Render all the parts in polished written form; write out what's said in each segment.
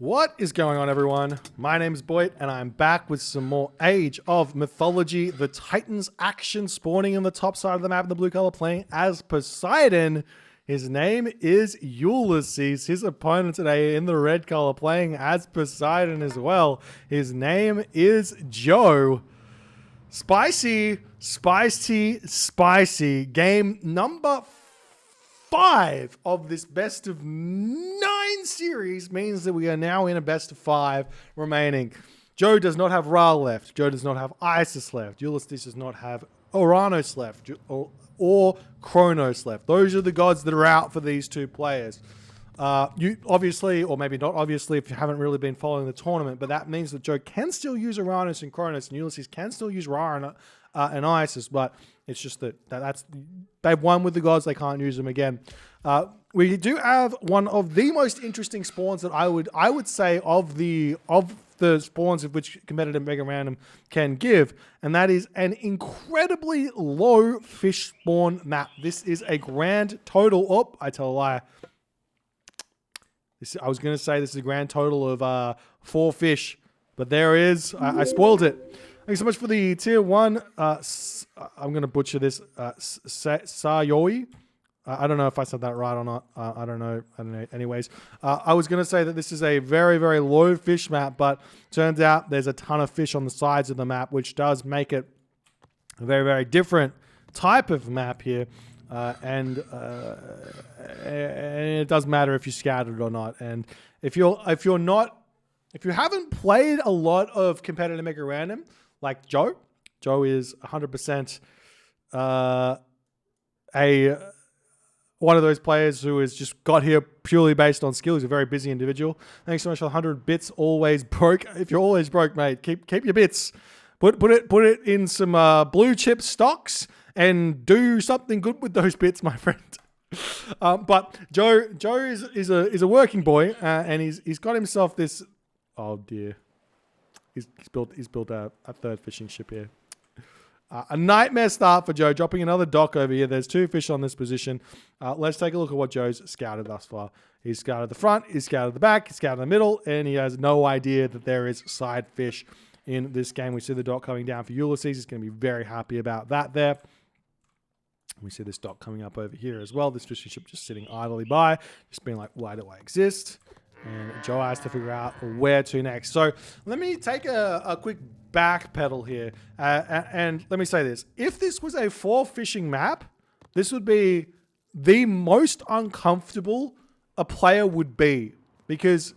What is going on, everyone? My name is Boit, and I'm back with some more Age of Mythology. The Titans action spawning in the top side of the map in the blue color, playing as Poseidon. His name is Ulysses. His opponent today in the red color, playing as Poseidon as well. His name is Joe. Spicy, spicy, spicy. Game number 5 of this best of 9 series means that we are now in a best of 5 remaining. Joe does not have Ra left. Joe does not have Isis left. Ulysses does not have Uranus left or Kronos left. Those are the gods that are out for these two players. You obviously, or maybe not obviously if you haven't really been following the tournament, but that means that Joe can still use Uranus and Kronos, and Ulysses can still use Ra and Isis, but it's just that's they've won with the gods. They can't use them again. We do have one of the most interesting spawns that I would say of the spawns of which competitive Mega Random can give, and that is an incredibly low fish spawn map. This is a grand total. Oh, I tell a lie. I was going to say this is a grand total of 4 fish, but there is. I spoiled it. Thanks so much for the tier 1. I'm going to butcher this. Sayoi. I don't know if I said that right or not. I don't know. Anyways, I was going to say that this is a very, very low fish map, but turns out there's a ton of fish on the sides of the map, which does make it a very, very different type of map here. And it does matter if you scouted or not. And if you haven't played a lot of competitive Mega Random, like Joe is 100% one of those players who has just got here purely based on skill. He's a very busy individual. Thanks so much for 100 bits. Always broke. If you're always broke, mate, keep your bits. Put it in some blue chip stocks and do something good with those bits, my friend. But Joe is a working boy, and he's got himself this. Oh dear, he's built a third fishing ship here. A nightmare start for Joe, dropping another dock over here. There's 2 fish on this position. Let's take a look at what Joe's scouted thus far. He's scouted the front, he's scouted the back, he's scouted the middle, and he has no idea that there is side fish in this game. We see the dock coming down for Ulysses. He's going to be very happy about that there. We see this dock coming up over here as well. This fishing ship just sitting idly by, just being like, why do I exist? And Joe has to figure out where to next. So let me take a quick back pedal here. And let me say this. If this was a 4 fishing map, this would be the most uncomfortable a player would be, because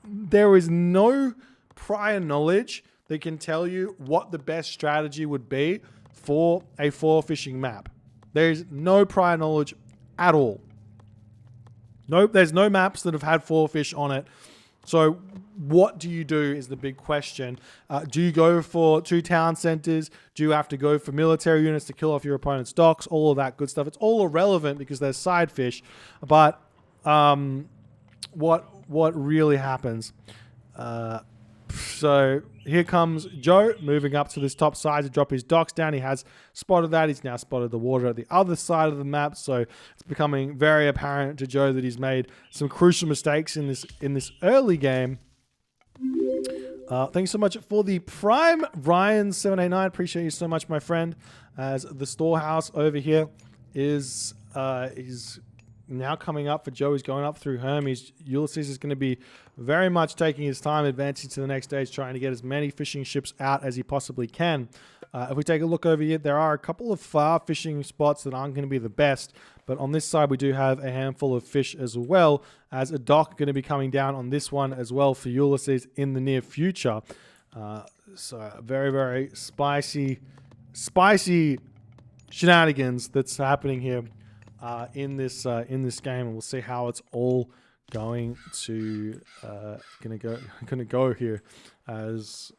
there is no prior knowledge that can tell you what the best strategy would be for a 4 fishing map. There's no prior knowledge at all. Nope, there's no maps that have had 4 fish on it. So what do you do is the big question. Do you go for 2 town centers? Do you have to go for military units to kill off your opponent's docks? All of that good stuff. It's all irrelevant because there's side fish. But what really happens? So here comes Joe moving up to this top side to drop his docks down. He has spotted that. He's now spotted the water at the other side of the map. So it's becoming very apparent to Joe that he's made some crucial mistakes in this early game. Thanks so much for the Prime, Ryan789. Appreciate you so much, my friend. As the storehouse over here is now coming up for Joe. He's going up through Hermes. Ulysses is going to be very much taking his time, advancing to the next stage, trying to get as many fishing ships out as he possibly can. If we take a look over here, there are a couple of far fishing spots that aren't going to be the best, but on this side we do have a handful of fish as well, as a dock going to be coming down on this one as well for Ulysses in the near future. So very, very spicy shenanigans that's happening here in this game, and we'll see how it's all going to go here. As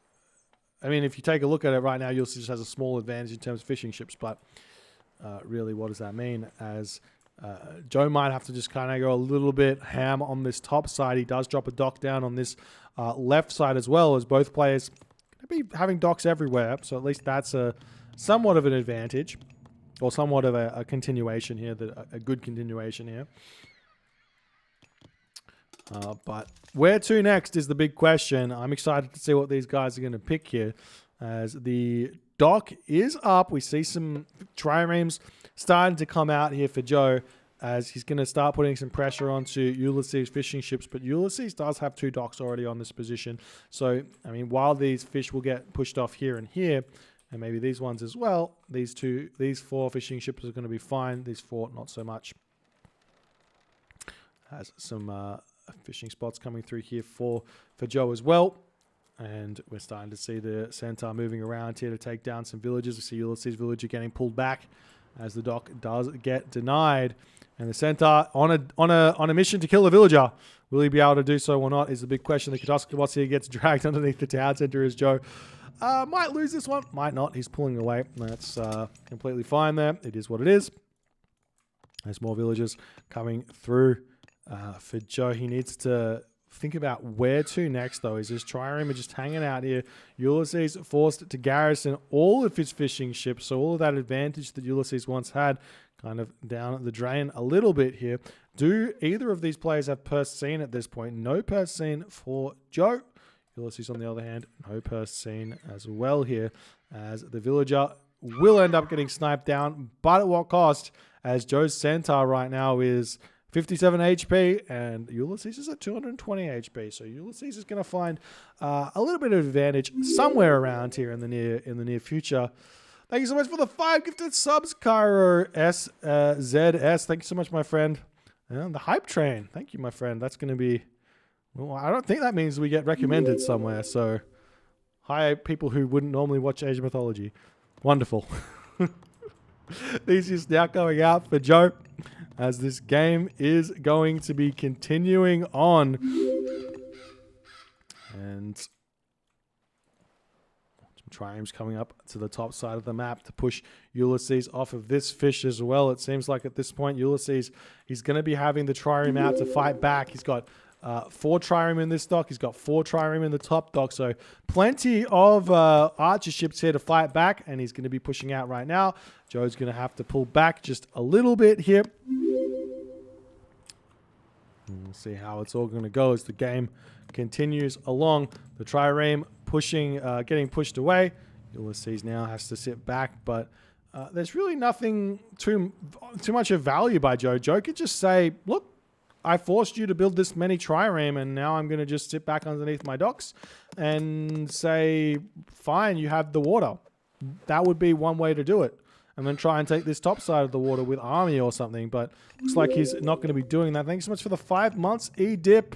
I mean, if you take a look at it right now, Ulysses just has a small advantage in terms of fishing ships, but really, what does that mean? As Joe might have to just kind of go a little bit ham on this top side. He does drop a dock down on this left side as well, as both players going to be having docks everywhere, so at least that's somewhat of an advantage. Or somewhat of a continuation here, a good continuation here. But where to next is the big question. I'm excited to see what these guys are going to pick here. As the dock is up, we see some triremes starting to come out here for Joe, as he's going to start putting some pressure onto Ulysses fishing ships. But Ulysses does have 2 docks already on this position. So, I mean, while these fish will get pushed off here and here, and maybe these ones as well, these 4 fishing ships are going to be fine. These 4, not so much. Has some fishing spots coming through here for Joe as well. And we're starting to see the centaur moving around here to take down some villages. We see Ulysses' villager getting pulled back as the dock does get denied. And the centaur on a mission to kill the villager. Will he be able to do so or not is the big question. The Katoska boss here gets dragged underneath the town center as Joe might lose this one. Might not. He's pulling away. That's completely fine there. It is what it is. There's more villagers coming through for Joe. He needs to think about where to next, though. Is his trireme just hanging out here? Ulysses forced to garrison all of his fishing ships, so all of that advantage that Ulysses once had kind of down the drain a little bit here. Do either of these players have purse seen at this point? No purse seen for Joe. Ulysses, on the other hand, no purse seen as well here, as the villager will end up getting sniped down, but at what cost? As Joe's centaur right now is 57 HP, and Ulysses is at 220 HP. So Ulysses is going to find a little bit of advantage somewhere around here in the near future. Thank you so much for the 5 gifted subs, Cairo ZS. Thank you so much, my friend. And the hype train. Thank you, my friend. That's going to be... Well, I don't think that means we get recommended somewhere. So, hi, people who wouldn't normally watch Asian mythology. Wonderful. This is now going out for Joe, as this game is going to be continuing on. And some triremes coming up to the top side of the map to push Ulysses off of this fish as well. It seems like at this point, Ulysses, he's going to be having the trireme out to fight back. He's got 4 trireme in this dock. He's got 4 trireme in the top dock. So plenty of archer ships here to fight back, and he's going to be pushing out right now. Joe's going to have to pull back just a little bit here. And we'll see how it's all going to go as the game continues along. The trireme pushing, getting pushed away. Ulysses now has to sit back, but there's really nothing too much of value by Joe. Joe could just say, look, I forced you to build this many trireme, and now I'm going to just sit back underneath my docks and say, fine, you have the water. That would be one way to do it. And then try and take this top side of the water with army or something. But looks like he's not going to be doing that. Thanks so much for the 5 months, E-Dip.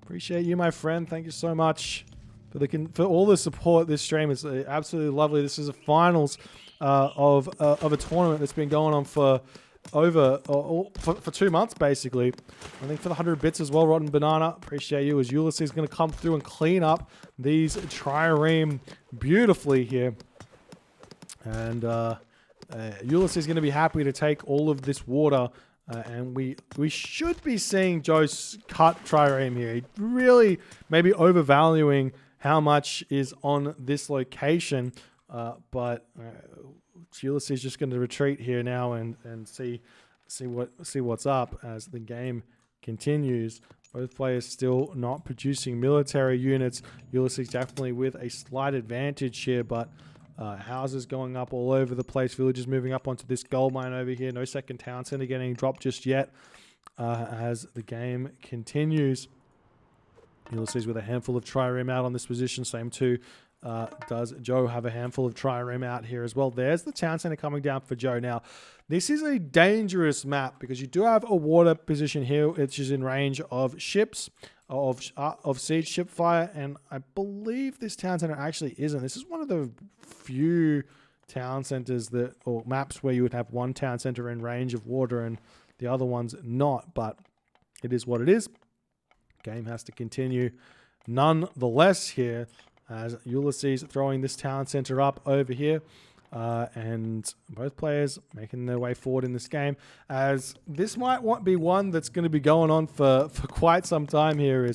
Appreciate you, my friend. Thank you so much for all the support. This stream is absolutely lovely. This is a finals of a tournament that's been going on for for 2 months, basically. I think for the 100 bits as well, Rotten Banana. Appreciate you, as Ulysses is going to come through and clean up these trireme beautifully here. And Ulysses is going to be happy to take all of this water. And we should be seeing Joe's cut trireme here. He really maybe overvaluing how much is on this location. But Ulysses is just going to retreat here now and see what's up as the game continues. Both players still not producing military units. Ulysses definitely with a slight advantage here, but houses going up all over the place. Villages moving up onto this gold mine over here. No second town center getting dropped just yet as the game continues. Ulysses with a handful of trireme out on this position. Same too. Does Joe have a handful of trireme out here as well? There's the town center coming down for Joe. Now, this is a dangerous map because you do have a water position here, which is in range of ships, of siege ship fire, and I believe this town center actually isn't. This is one of the few town centers or maps where you would have one town center in range of water and the other ones not, but it is what it is. Game has to continue nonetheless here, as Ulysses throwing this town center up over here, and both players making their way forward in this game, as this might be one that's going to be going on for quite some time here,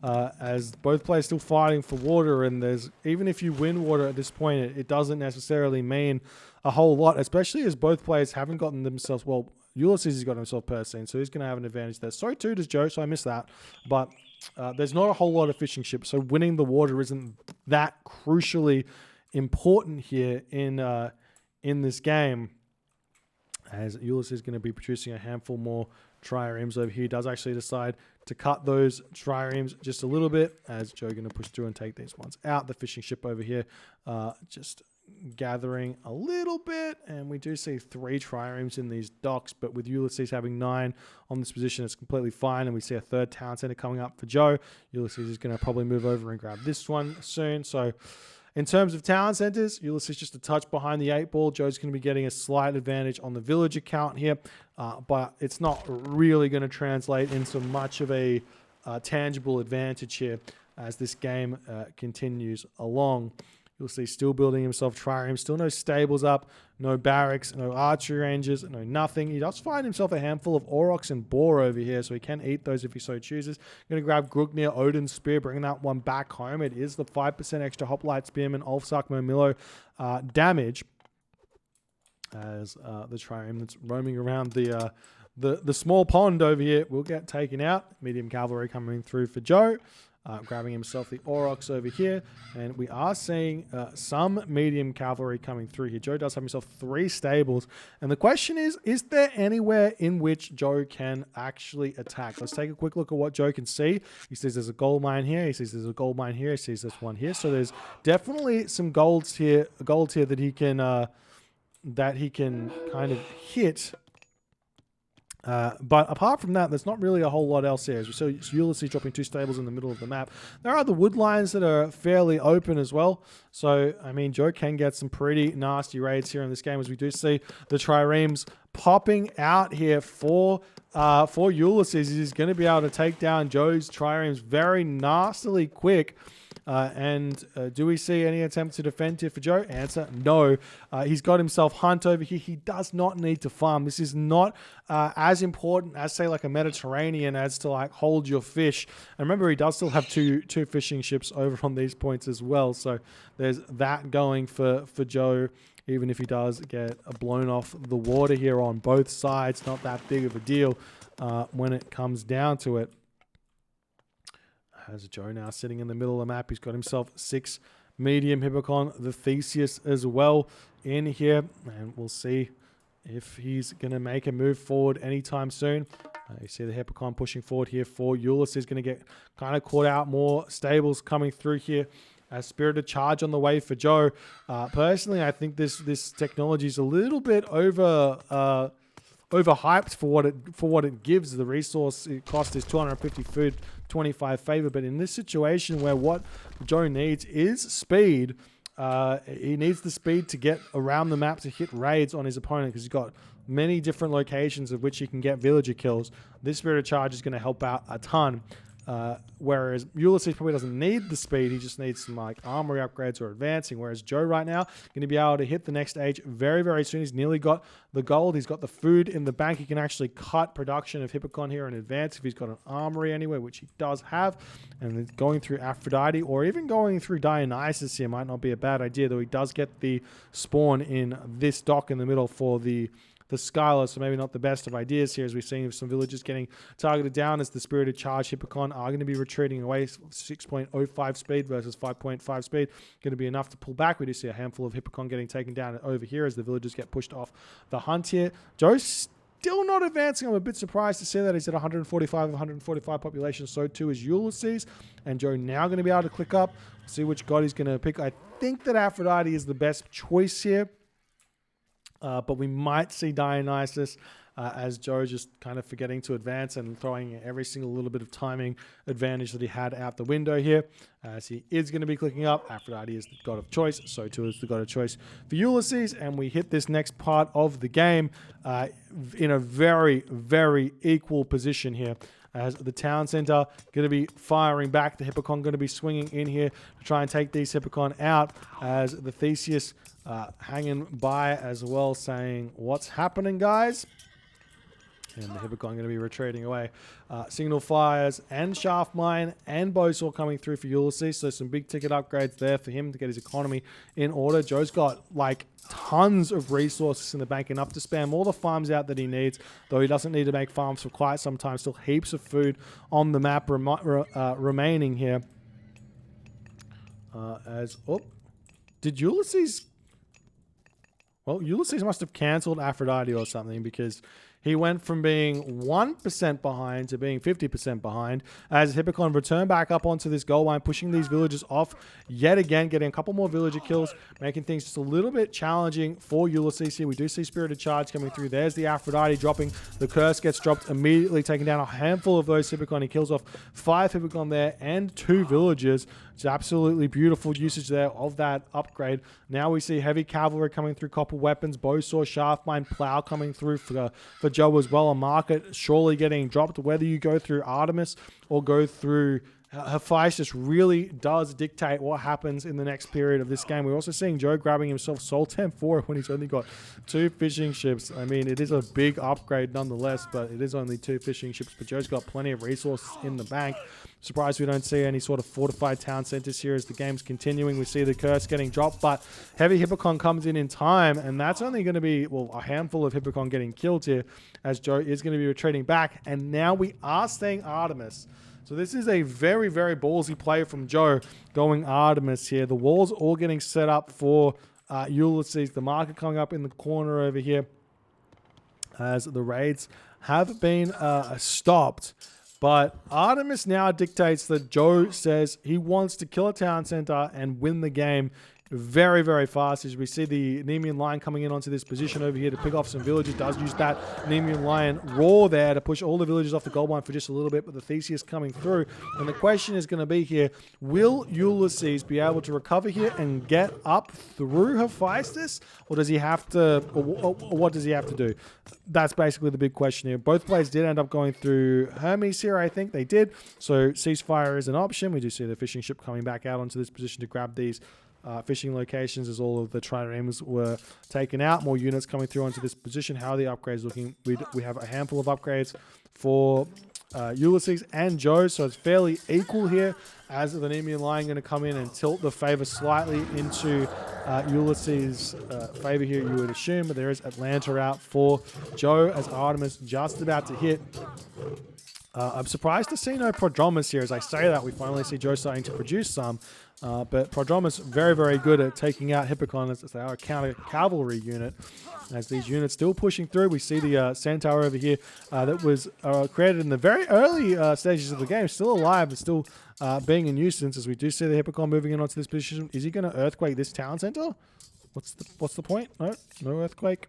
as both players still fighting for water, and even if you win water at this point, it doesn't necessarily mean a whole lot, especially as both players haven't gotten themselves, well, Ulysses has got himself Persine, so he's going to have an advantage there. So too does Joe, so I missed that. But there's not a whole lot of fishing ships, so winning the water isn't that crucially important here in this game. As Ulysses is going to be producing a handful more triremes over here. He does actually decide to cut those triremes just a little bit, as Joe going to push through and take these ones out. The fishing ship over here just gathering a little bit, and we do see 3 triremes in these docks, but with Ulysses having 9 on this position, it's completely fine, and we see a 3rd town center coming up for Joe. Ulysses is going to probably move over and grab this one soon, so in terms of town centers, Ulysses just a touch behind the 8 ball. Joe's going to be getting a slight advantage on the village account here, but it's not really going to translate into much of a tangible advantage here as this game continues along. Ulysses still building himself triremes, still no stables up, no barracks, no archery ranges, no nothing. He does find himself a handful of aurochs and boar over here, so he can eat those if he so chooses. Going to grab Grugnir, Odin's Spear, bringing that one back home. It is the 5% extra Hoplite Spearman, Ulfsark Momillo damage, as the trireme that's roaming around the small pond over here will get taken out. Medium cavalry coming through for Joe. Grabbing himself the aurochs over here, and we are seeing some medium cavalry coming through here. Joe does have himself 3 stables, and the question is there anywhere in which Joe can actually attack? Let's take a quick look at what Joe can see. He sees there's a gold mine here, he sees there's a gold mine here, he sees this one here, so there's definitely some golds here that he can kind of hit. But apart from that, there's not really a whole lot else here. As we saw Ulysses dropping 2 stables in the middle of the map. There are the wood lines that are fairly open as well. So, I mean, Joe can get some pretty nasty raids here in this game, as we do see the triremes popping out here for Ulysses. He's going to be able to take down Joe's triremes very nastily quick. Do we see any attempt to defend here for Joe? Answer, no. He's got himself Hunt over here. He does not need to farm. This is not as important as, say, like a Mediterranean as to, like, hold your fish. And remember, he does still have two fishing ships over on these points as well. So there's that going for Joe, even if he does get blown off the water here on both sides. Not that big of a deal when it comes down to it. Has Joe now sitting in the middle of the map. He's got himself 6 medium Hippocon, the Theseus as well in here. And we'll see if he's going to make a move forward anytime soon. You see the Hippocon pushing forward here for Ulysses. Going to get kind of caught out. More stables coming through here. Spirited Charge on the way for Joe. Personally, I think this technology is a little bit overhyped for what it gives. The resource cost is 250 food, 25 favor, but in this situation where what Joe needs is speed, he needs the speed to get around the map to hit raids on his opponent, because he's got many different locations of which he can get villager kills. This Spirit of Charge is going to help out a ton. Whereas Ulysses probably doesn't need the speed, he just needs some like armory upgrades or advancing. Whereas Joe right now going to be able to hit the next stage very, very soon. He's nearly got the gold. He's got the food in the bank. He can actually cut production of Hippocon here in advance if he's got an armory anywhere, which he does have. And going through Aphrodite or even going through Dionysus here might not be a bad idea, though he does get the spawn in this dock in the middle for the Skylar, so maybe not the best of ideas here, as we're seeing some villagers getting targeted down as the Spirited Charge Hippocon are going to be retreating away. 6.05 speed versus 5.5 speed. Going to be enough to pull back. We do see a handful of Hippocon getting taken down over here as the villagers get pushed off the hunt here. Joe's still not advancing. I'm a bit surprised to see that he's at 145 population. So too is Ulysses. And Joe now going to be able to click up, see which god he's going to pick. I think that Aphrodite is the best choice here. But we might see Dionysus as Joe just kind of forgetting to advance and throwing every single little bit of timing advantage that he had out the window here. As he is going to be clicking up. Aphrodite is the god of choice, so too is the god of choice for Ulysses. And we hit this next part of the game in a very, very equal position here. As the town center going to be firing back. The Hippocon going to be swinging in here to try and take these Hippocon out, as the Theseus hanging by as well, saying, what's happening, guys? And the Hippocon going to be retreating away. Signal fires and shaft mine and bowsaw coming through for Ulysses. So some big ticket upgrades there for him to get his economy in order. Joe's got like tons of resources in the bank, enough to spam all the farms out that he needs, though he doesn't need to make farms for quite some time. Still heaps of food on the map remaining here. Did Ulysses... Well, Ulysses must have cancelled Aphrodite or something, because he went from being 1% behind to being 50% behind as Hippocon returned back up onto this goal line, pushing these villagers off yet again, getting a couple more villager kills, making things just a little bit challenging for Ulysses here. We do see Spirited Charge coming through. There's the Aphrodite dropping. The Curse gets dropped immediately, taking down a handful of those Hippocon. He kills off 5 Hippocon there and 2 villagers. It's absolutely beautiful usage there of that upgrade. Now we see heavy cavalry coming through, copper weapons, bowsaw, shaft mine, plow coming through for Joe as well. A market surely getting dropped. Whether you go through Artemis or go through Hephaestus really does dictate what happens in the next period of this game. We're also seeing Joe grabbing himself Sultan 4 when he's only got 2 fishing ships. I mean, it is a big upgrade nonetheless, but it is only 2 fishing ships. But Joe's got plenty of resources in the bank. Surprised we don't see any sort of fortified town centers here as the game's continuing. We see the Curse getting dropped, but heavy Hippocon comes in time, and that's only going to be, well, a handful of Hippocon getting killed here as Joe is going to be retreating back. And now we are staying Artemis. So this is a very, very ballsy play from Joe going Artemis here. The walls all getting set up for Ulysses. The market coming up in the corner over here as the raids have been stopped. But Artemis now dictates that Joe says he wants to kill a town center and win the game very, very fast. As we see the Nemean Lion coming in onto this position over here to pick off some villagers. Does use that Nemean Lion roar there to push all the villagers off the gold line for just a little bit, but the Theseus coming through. And the question is going to be here, will Ulysses be able to recover here and get up through Hephaestus? Or does he have to, or what does he have to do? That's basically the big question here. Both players did end up going through Hermes here, I think they did. So ceasefire is an option. We do see the fishing ship coming back out onto this position to grab these fishing locations as all of the triremes were taken out. More units coming through onto this position. How are the upgrades looking? We have a handful of upgrades for Ulysses and Joe, so it's fairly equal here as the Nemean Lion going to come in and tilt the favor slightly into Ulysses' favor here, you would assume, but there is Atlanta out for Joe as Artemis just about to hit. I'm surprised to see no Prodromus here. As I say that, we finally see Joe starting to produce some. But Prodromus very, very good at taking out Hippocon as they are a counter cavalry unit. As these units still pushing through, we see the Centaur over here that was created in the very early stages of the game, still alive and still being a nuisance. As we do see the Hippocon moving in onto this position. Is he going to earthquake this town center? What's the point? No earthquake.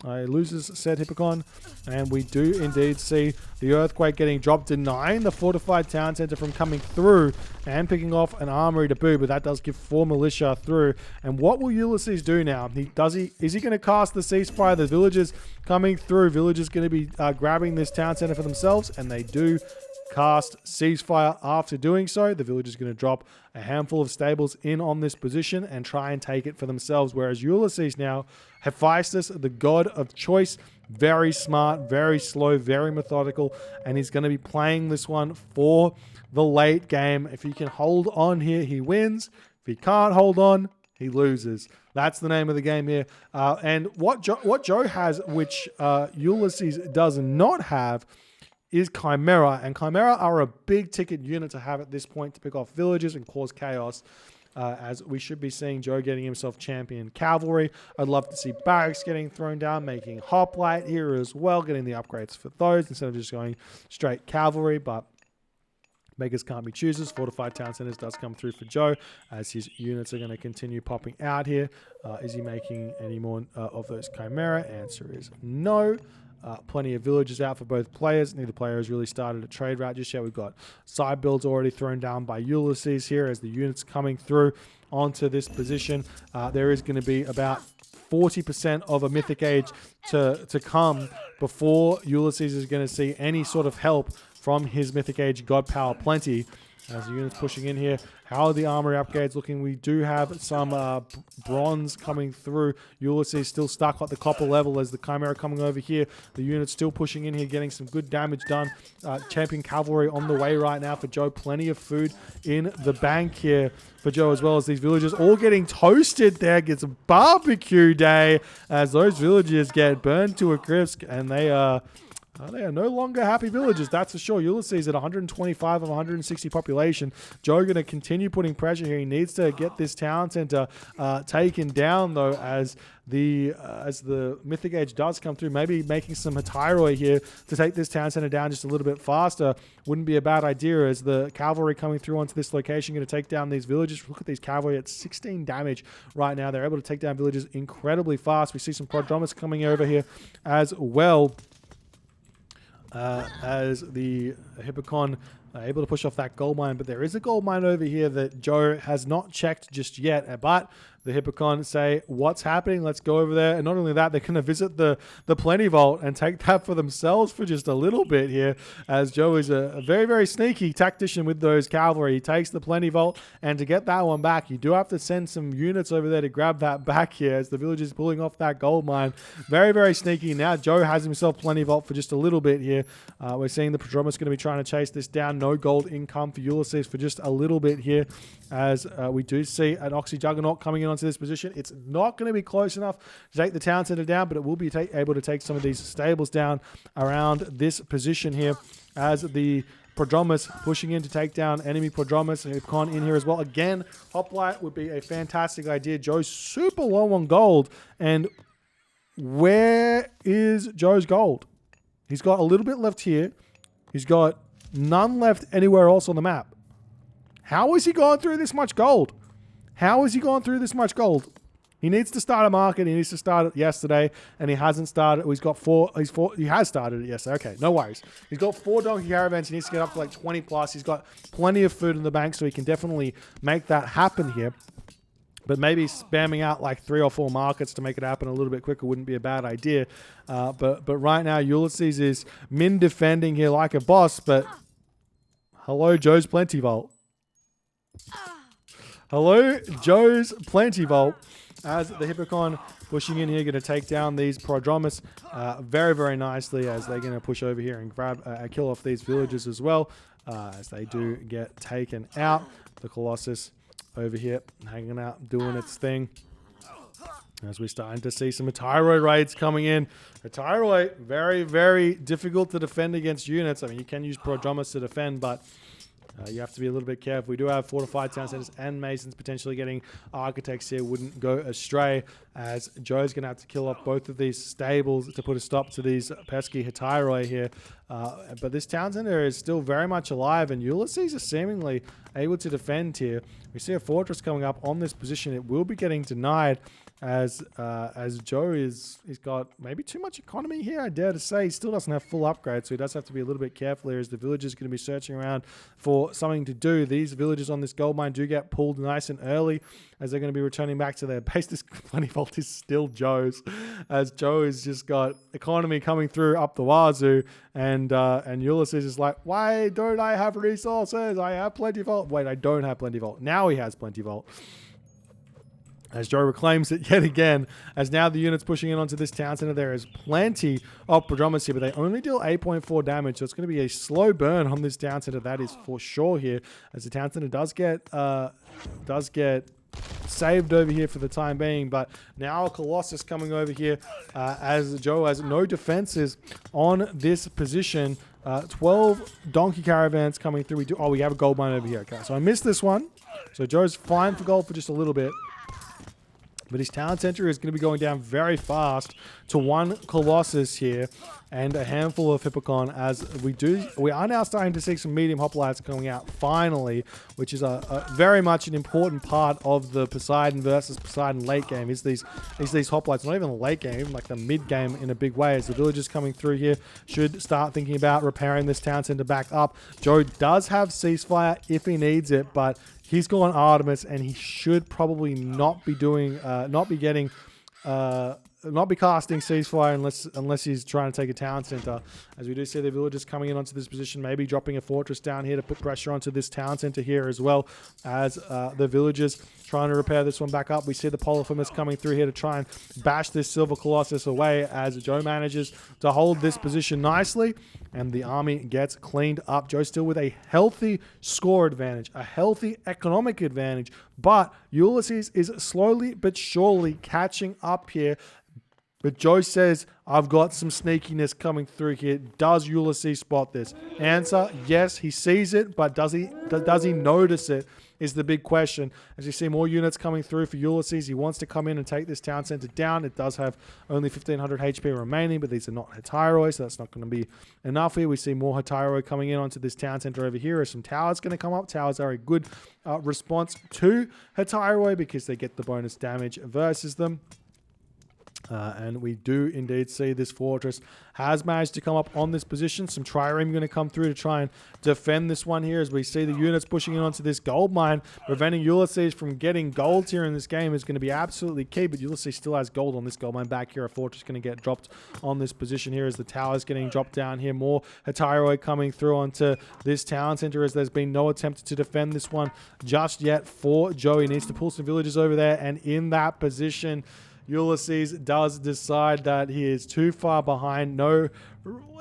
Loses said Hippocon, and we do indeed see the earthquake getting dropped, denying the fortified town center from coming through and picking off an armory to boot, but that does give 4 militia through. And what will Ulysses do now? Is he going to cast the ceasefire? The villagers coming through, villagers going to be grabbing this town center for themselves, and they do cast ceasefire. After doing so, the villagers going to drop a handful of stables in on this position and try and take it for themselves, whereas Ulysses now, Hephaestus, the god of choice, very smart, very slow, very methodical, and he's going to be playing this one for the late game. If he can hold on here, he wins. If he can't hold on, he loses. That's the name of the game here. And what Joe has, which Ulysses does not have, is Chimera, and Chimera are a big ticket unit to have at this point to pick off villages and cause chaos, as we should be seeing Joe getting himself champion cavalry. I'd love to see barracks getting thrown down, making hoplite here as well, getting the upgrades for those instead of just going straight cavalry, but beggars can't be choosers. Fortified town centers does come through for Joe as his units are going to continue popping out here. Is he making any more of those Chimera? Answer is no. Plenty of villages out for both players. Neither player has really started a trade route just yet. We've got side builds already thrown down by Ulysses here as the units coming through onto this position. There is going to be about 40% of a Mythic Age to come before Ulysses is going to see any sort of help from his Mythic Age God Power Plenty. As the units pushing in here. How are the armory upgrades looking? We do have some bronze coming through. Ulysses still stuck at the copper level as the Chimera coming over here. The units still pushing in here, getting some good damage done. Champion cavalry on the way right now for Joe. Plenty of food in the bank here for Joe, as well as these villagers all getting toasted there. Gets a barbecue day as those villagers get burned to a crisp, and they are no longer happy villagers, that's for sure. Ulysses at 125 of 160 population. Joe going to continue putting pressure here. He needs to get this town center taken down, though, as the Mythic Age does come through. Maybe making some Hetairoi here to take this town center down just a little bit faster wouldn't be a bad idea, as the cavalry coming through onto this location going to take down these villagers. Look at these cavalry at 16 damage right now. They're able to take down villagers incredibly fast. We see some prodromus coming over here as well. As the Hippocon able to push off that gold mine, but there is a gold mine over here that Joe has not checked just yet, but the Hippocon say, what's happening? Let's go over there. And not only that, they're going to visit the Plenty Vault and take that for themselves for just a little bit here, as Joe is a very, very sneaky tactician with those cavalry. He takes the Plenty Vault, and to get that one back, you do have to send some units over there to grab that back here, as the village is pulling off that gold mine. Very, very sneaky. Now Joe has himself Plenty Vault for just a little bit here. We're seeing the Prodromus going to be trying to chase this down. No gold income for Ulysses for just a little bit here, as we do see an Oxy Juggernaut coming in onto this position. It's not going to be close enough to take the town center down, but it will be able to take some of these stables down around this position here, as the Prodromus pushing in to take down enemy Prodromus. And Hippocon in here as well. Again, Hoplite would be a fantastic idea. Joe's super low on gold, and where is Joe's gold? He's got a little bit left here. He's got none left anywhere else on the map. How is he going through this much gold? How is he going through this much gold? He needs to start a market. He needs to start it yesterday, and he hasn't started. He's got he has started it yesterday. Okay, no worries. He's got 4 donkey caravans. He needs to get up to like 20 plus. He's got plenty of food in the bank, so he can definitely make that happen here. But maybe spamming out like 3 or 4 markets to make it happen a little bit quicker wouldn't be a bad idea. But right now, Ulysses is min defending here like a boss. But hello, Joe's Plenty Vault. Hello, Joe's Plenty Vault, as the Hippocon pushing in here, going to take down these Prodromus very, very nicely, as they're going to push over here and grab, kill off these villagers as well, as they do get taken out. The Colossus over here hanging out, doing its thing, as we're starting to see some Hetairoi raids coming in. Hetairoi, very, very difficult to defend against units. I mean, you can use Prodromus to defend, but you have to be a little bit careful. We do have fortified town centers and masons potentially getting architects here. Wouldn't go astray, as Joe's going to have to kill off both of these stables to put a stop to these pesky Hetairoi here. But this town center is still very much alive, and Ulysses is seemingly able to defend here. We see a fortress coming up on this position. It will be getting denied, as Joe he's got maybe too much economy here, I dare to say. He still doesn't have full upgrades, so he does have to be a little bit careful here, as the villagers are going to be searching around for something to do. These villagers on this gold mine do get pulled nice and early, as they're going to be returning back to their base. This Plenty Vault is still Joe's, as Joe has just got economy coming through up the wazoo, and Ulysses is like, why don't I have resources? I have Plenty Vault. Wait, I don't have Plenty Vault. Now he has Plenty Vault, as Joe reclaims it yet again, as now the units pushing in onto this town center. There is plenty of Prodromus here, but they only deal 8.4 damage, so it's going to be a slow burn on this town center, that is for sure here, as the town center does get saved over here for the time being. But now Colossus coming over here, as Joe has no defenses on this position. 12 donkey caravans coming through. We have a gold mine over here. Okay, so I missed this one. So Joe's fine for gold for just a little bit. But his town center is going to be going down very fast to 1 Colossus here and a handful of Hippocon, as we are now starting to see some medium hoplites coming out finally, which is a very much an important part of the Poseidon versus Poseidon late game, is these hoplites. Not even the late game, even like the mid game in a big way, as the villagers coming through here should start thinking about repairing this town center back up. Joe does have ceasefire if he needs it, but he's gone Artemis, and he should probably not be getting not be casting ceasefire unless he's trying to take a town center. As we do see the villagers coming in onto this position, maybe dropping a fortress down here to put pressure onto this town center here, as well as the villagers trying to repair this one back up. We see the Polyphemus coming through here to try and bash this Silver Colossus away, as Joe manages to hold this position nicely, and the army gets cleaned up. Joe still with a healthy score advantage, a healthy economic advantage, but Ulysses is slowly but surely catching up here. But Joe says, I've got some sneakiness coming through here. Does Ulysses spot this? Answer, yes, he sees it, but does he notice it is the big question. As you see more units coming through for Ulysses, he wants to come in and take this town center down. It does have only 1500 HP remaining, but these are not Hetairoi, so that's not going to be enough here. We see more Hetairoi coming in onto this town center over here. Some towers going to come up. Towers are a good response to Hetairoi because they get the bonus damage versus them. And we do indeed see this fortress has managed to come up on this position. Some trireme going to come through to try and defend this one here, as we see the units pushing in onto this gold mine. Preventing Ulysses from getting gold here in this game is going to be absolutely key, but Ulysses still has gold on this gold mine back here. A fortress going to get dropped on this position here as the towers getting dropped down here. More Hetairoi coming through onto this town center, as there's been no attempt to defend this one just yet for Joe. He needs to pull some villagers over there, and in that position, Ulysses does decide that he is too far behind. No,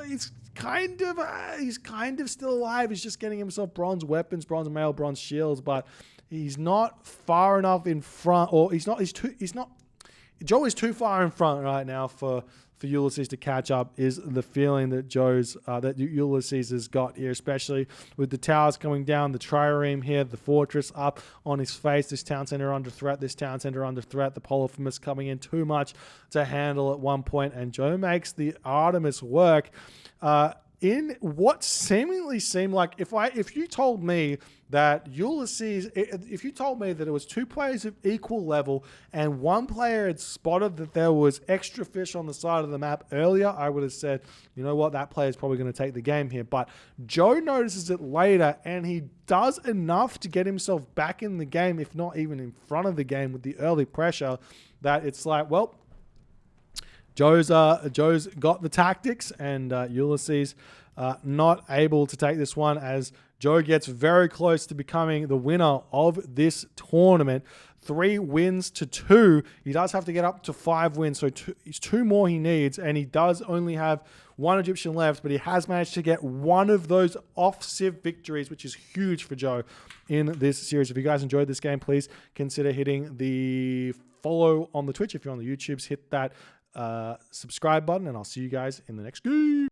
he's kind of still alive. He's just getting himself bronze weapons, bronze mail, bronze shields, but he's not far enough in front, or Joe is too far in front right now for Ulysses to catch up, is the feeling that that Ulysses has got here, especially with the towers coming down, the trireme here, the fortress up on his face, this town center under threat, the Polyphemus coming in too much to handle at one point, and Joe makes the Artemis work. In what seemingly seemed like, if you told me that if you told me that it was two players of equal level and one player had spotted that there was extra fish on the side of the map earlier, I would have said, you know what, that player is probably going to take the game here. But Joe notices it later, and he does enough to get himself back in the game, if not even in front of the game with the early pressure, that it's like, well, Joe's got the tactics, and Ulysses not able to take this one, as Joe gets very close to becoming the winner of this tournament. 3 wins to 2. He does have to get up to 5 wins, so two more he needs, and he does only have 1 Egyptian left, but he has managed to get one of those off-civ victories, which is huge for Joe in this series. If you guys enjoyed this game, please consider hitting the follow on the Twitch. If you're on the YouTubes, hit that subscribe button, and I'll see you guys in the next game.